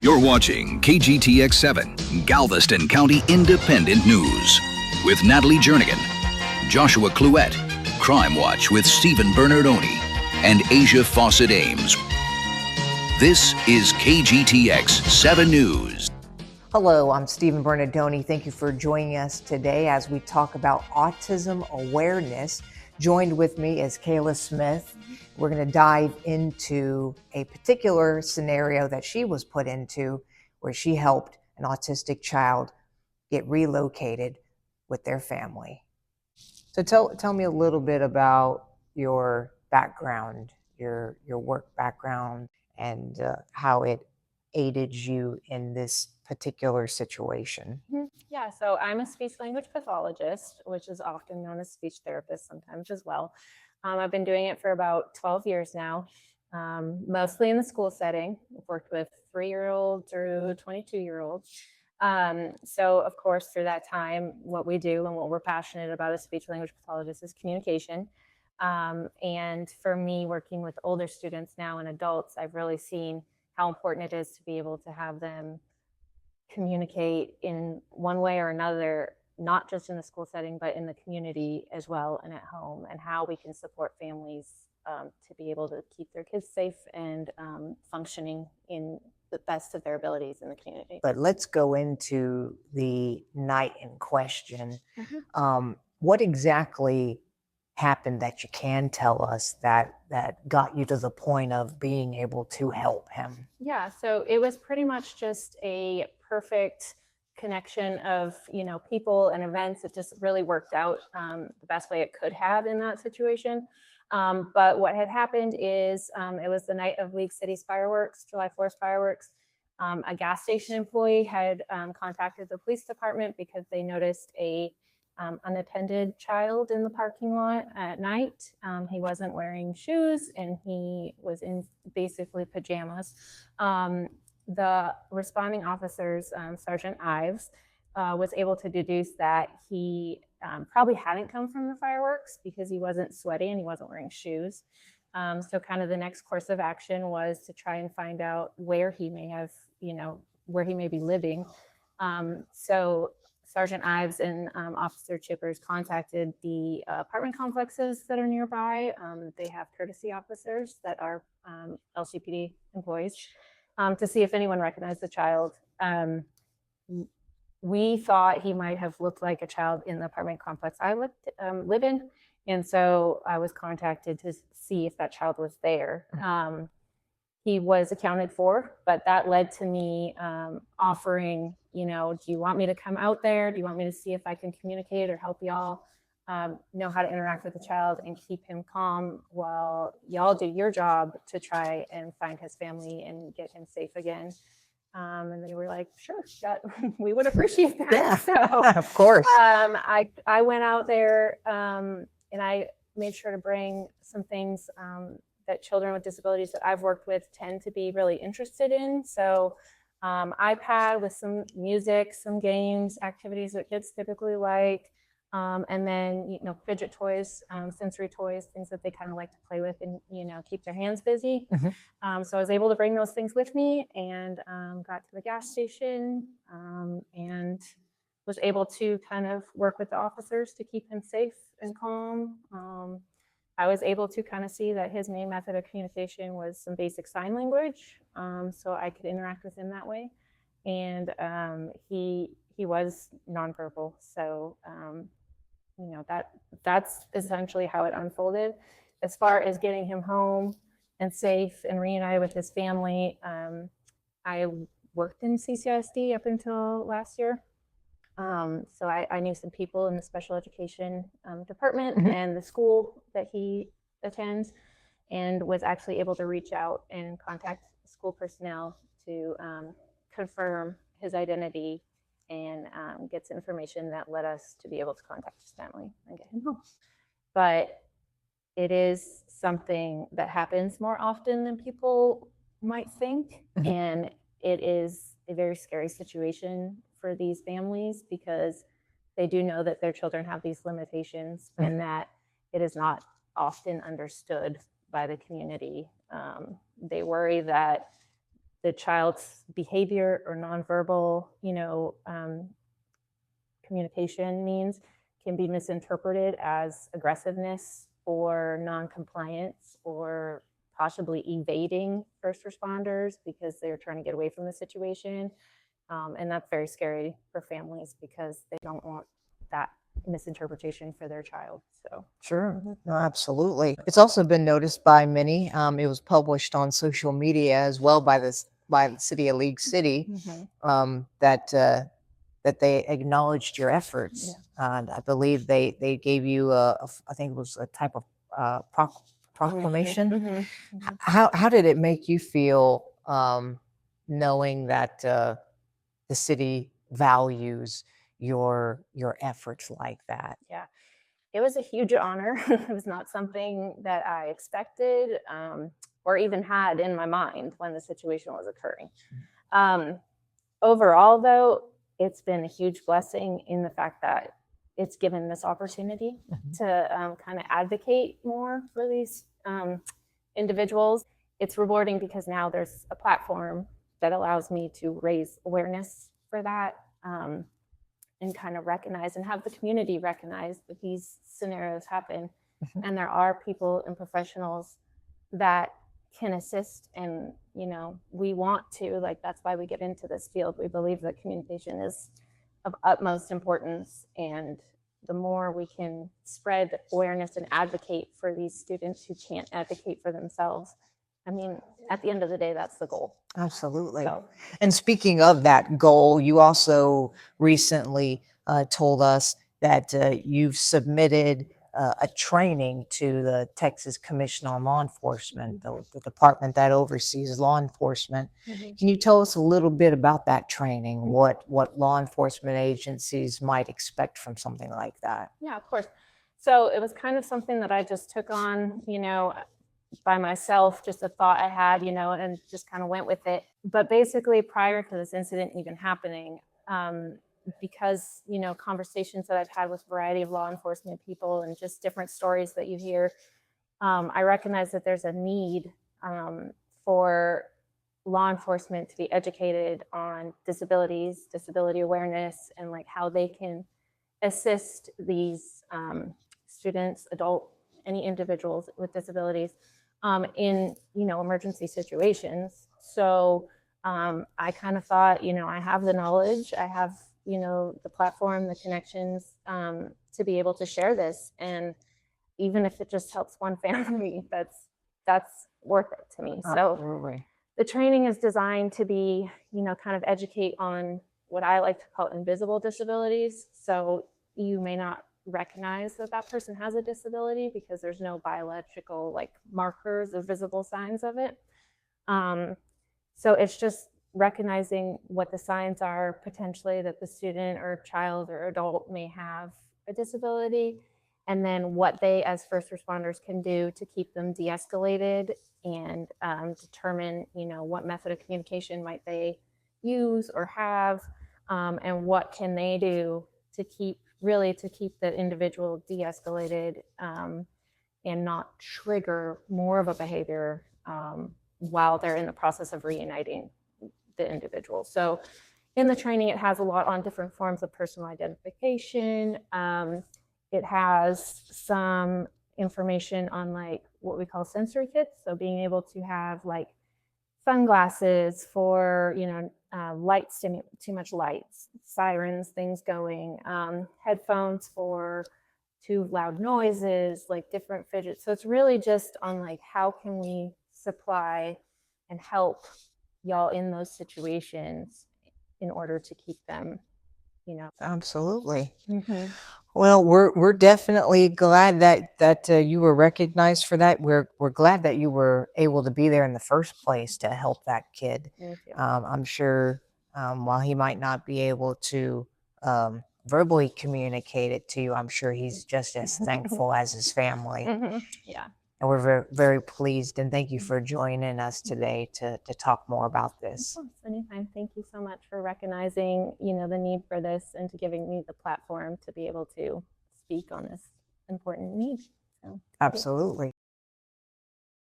You're watching KGTX 7, Galveston County Independent News, with Natalie Jernigan, Joshua Cluette, Crime Watch with Stephen Bernardoni, and Asia Fawcett Ames. This is KGTX 7 News. Hello, I'm Stephen Bernardoni. Thank you for joining us today as we talk about autism awareness. Joined with me is Kayla Smith. We're going to dive into a particular scenario that she was put into where she helped an autistic child get relocated with their family. So tell me a little bit about your background, your work background, and how it aided you in this particular situation. Yeah, so I'm a speech language pathologist, which is often known as speech therapist sometimes as well. I've been doing it for about 12 years now, mostly in the school setting. I've worked with 3-year-olds through 22-year-olds. So of course, through that time, what we do and what we're passionate about as speech language pathologists is communication. And for me, working with older students now and adults, I've really seen how important it is to be able to have them communicate in one way or another, not just in the school setting, but in the community as well and at home, and how we can support families to be able to keep their kids safe and functioning in the best of their abilities in the community. But let's go into the night in question. What exactly happened that you can tell us that got you to the point of being able to help him? Yeah, so it was pretty much just a perfect connection of, people and events. It just really worked out the best way it could have in that situation. But what had happened is it was the night of League City's fireworks, July 4th fireworks. A gas station employee had contacted the police department because they noticed a unattended child in the parking lot at night. He wasn't wearing shoes and he was in basically pajamas. The responding officers, Sergeant Ives, was able to deduce that he probably hadn't come from the fireworks because he wasn't sweaty and he wasn't wearing shoes. So kind of the next course of action was to try and find out where he may have, where he may be living. So Sergeant Ives and Officer Chippers contacted the apartment complexes that are nearby. They have courtesy officers that are LCPD employees to see if anyone recognized the child. We thought he might have looked like a child in the apartment complex I live in. And so I was contacted to see if that child was there. He was accounted for, but that led to me offering, do you want me to come out there? Do you want me to see if I can communicate or help y'all know how to interact with the child and keep him calm while y'all do your job to try and find his family and get him safe again? And they were like, sure, we would appreciate that. Yeah, so, of course. I went out there and I made sure to bring some things that children with disabilities that I've worked with tend to be really interested in. So iPad with some music, some games, activities that kids typically like, and then, fidget toys, sensory toys, things that they kind of like to play with and, keep their hands busy. So I was able to bring those things with me and got to the gas station and was able to kind of work with the officers to keep him safe and calm. I was able to kind of see that his main method of communication was some basic sign language, so I could interact with him that way. And he was nonverbal, so that's essentially how it unfolded. As far as getting him home and safe and reunited with his family, I worked in CCISD up until last year. So I knew some people in the special education department and the school that he attends, and was actually able to reach out and contact school personnel to confirm his identity and get some information that led us to be able to contact his family and get him home. But it is something that happens more often than people might think, and it is a very scary situation for these families because they do know that their children have these limitations and that it is not often understood by the community. They worry that the child's behavior or nonverbal, communication means can be misinterpreted as aggressiveness or noncompliance or possibly evading first responders because they're trying to get away from the situation. And that's very scary for families because they don't want that misinterpretation for their child. So Sure. No, absolutely. It's also been noticed by many. It was published on social media as well by the city of League City, that they acknowledged your efforts. And I believe they gave you I think it was a type of proclamation. How did it make you feel, knowing that the city values your efforts like that? Yeah, it was a huge honor. It was not something that I expected or even had in my mind when the situation was occurring. Overall, though, it's been a huge blessing in the fact that it's given this opportunity to kind of advocate more for these individuals. It's rewarding because now there's a platform that allows me to raise awareness for that, and kind of recognize and have the community recognize that these scenarios happen. And there are people and professionals that can assist, and we want to, like, that's why we get into this field. We believe that communication is of utmost importance, and the more we can spread awareness and advocate for these students who can't advocate for themselves, I mean, at the end of the day, that's the goal. Absolutely. So, And speaking of that goal, you also recently told us that you've submitted a training to the Texas Commission on Law Enforcement, the department that oversees law enforcement. Can you tell us a little bit about that training? What law enforcement agencies might expect from something like that? Yeah, of course. So it was kind of something that I just took on, by myself, just a thought I had, and just kind of went with it. But basically, prior to this incident even happening, because, conversations that I've had with a variety of law enforcement people and just different stories that you hear, I recognize that there's a need for law enforcement to be educated on disabilities, disability awareness, and like how they can assist these students, any individuals with disabilities in emergency situations. So I kind of thought, I have the knowledge, I have the platform, the connections to be able to share this, and even if it just helps one family, that's worth it to me. Absolutely. So the training is designed to be, kind of educate on what I like to call invisible disabilities. So you may not recognize that that person has a disability because there's no biological markers or visible signs of it. So it's just recognizing what the signs are potentially that the student or child or adult may have a disability, and then what they as first responders can do to keep them de-escalated and determine what method of communication might they use or have, and what can they do to keep the individual de-escalated and not trigger more of a behavior while they're in the process of reuniting the individual. So in the training, it has a lot on different forms of personal identification. It has some information on what we call sensory kits. So being able to have sunglasses for, too much lights, sirens, things going, headphones for too loud noises, different fidgets. So it's really just on how can we supply and help y'all in those situations in order to keep them, Absolutely. Well, we're definitely glad that you were recognized for that. We're glad that you were able to be there in the first place to help that kid. I'm sure while he might not be able to verbally communicate it to you, I'm sure he's just as thankful as his family. Yeah. And we're very, very pleased, and thank you for joining us today to talk more about this. Of course, anytime. Thank you so much for recognizing, the need for this and to giving me the platform to be able to speak on this important need. So, absolutely.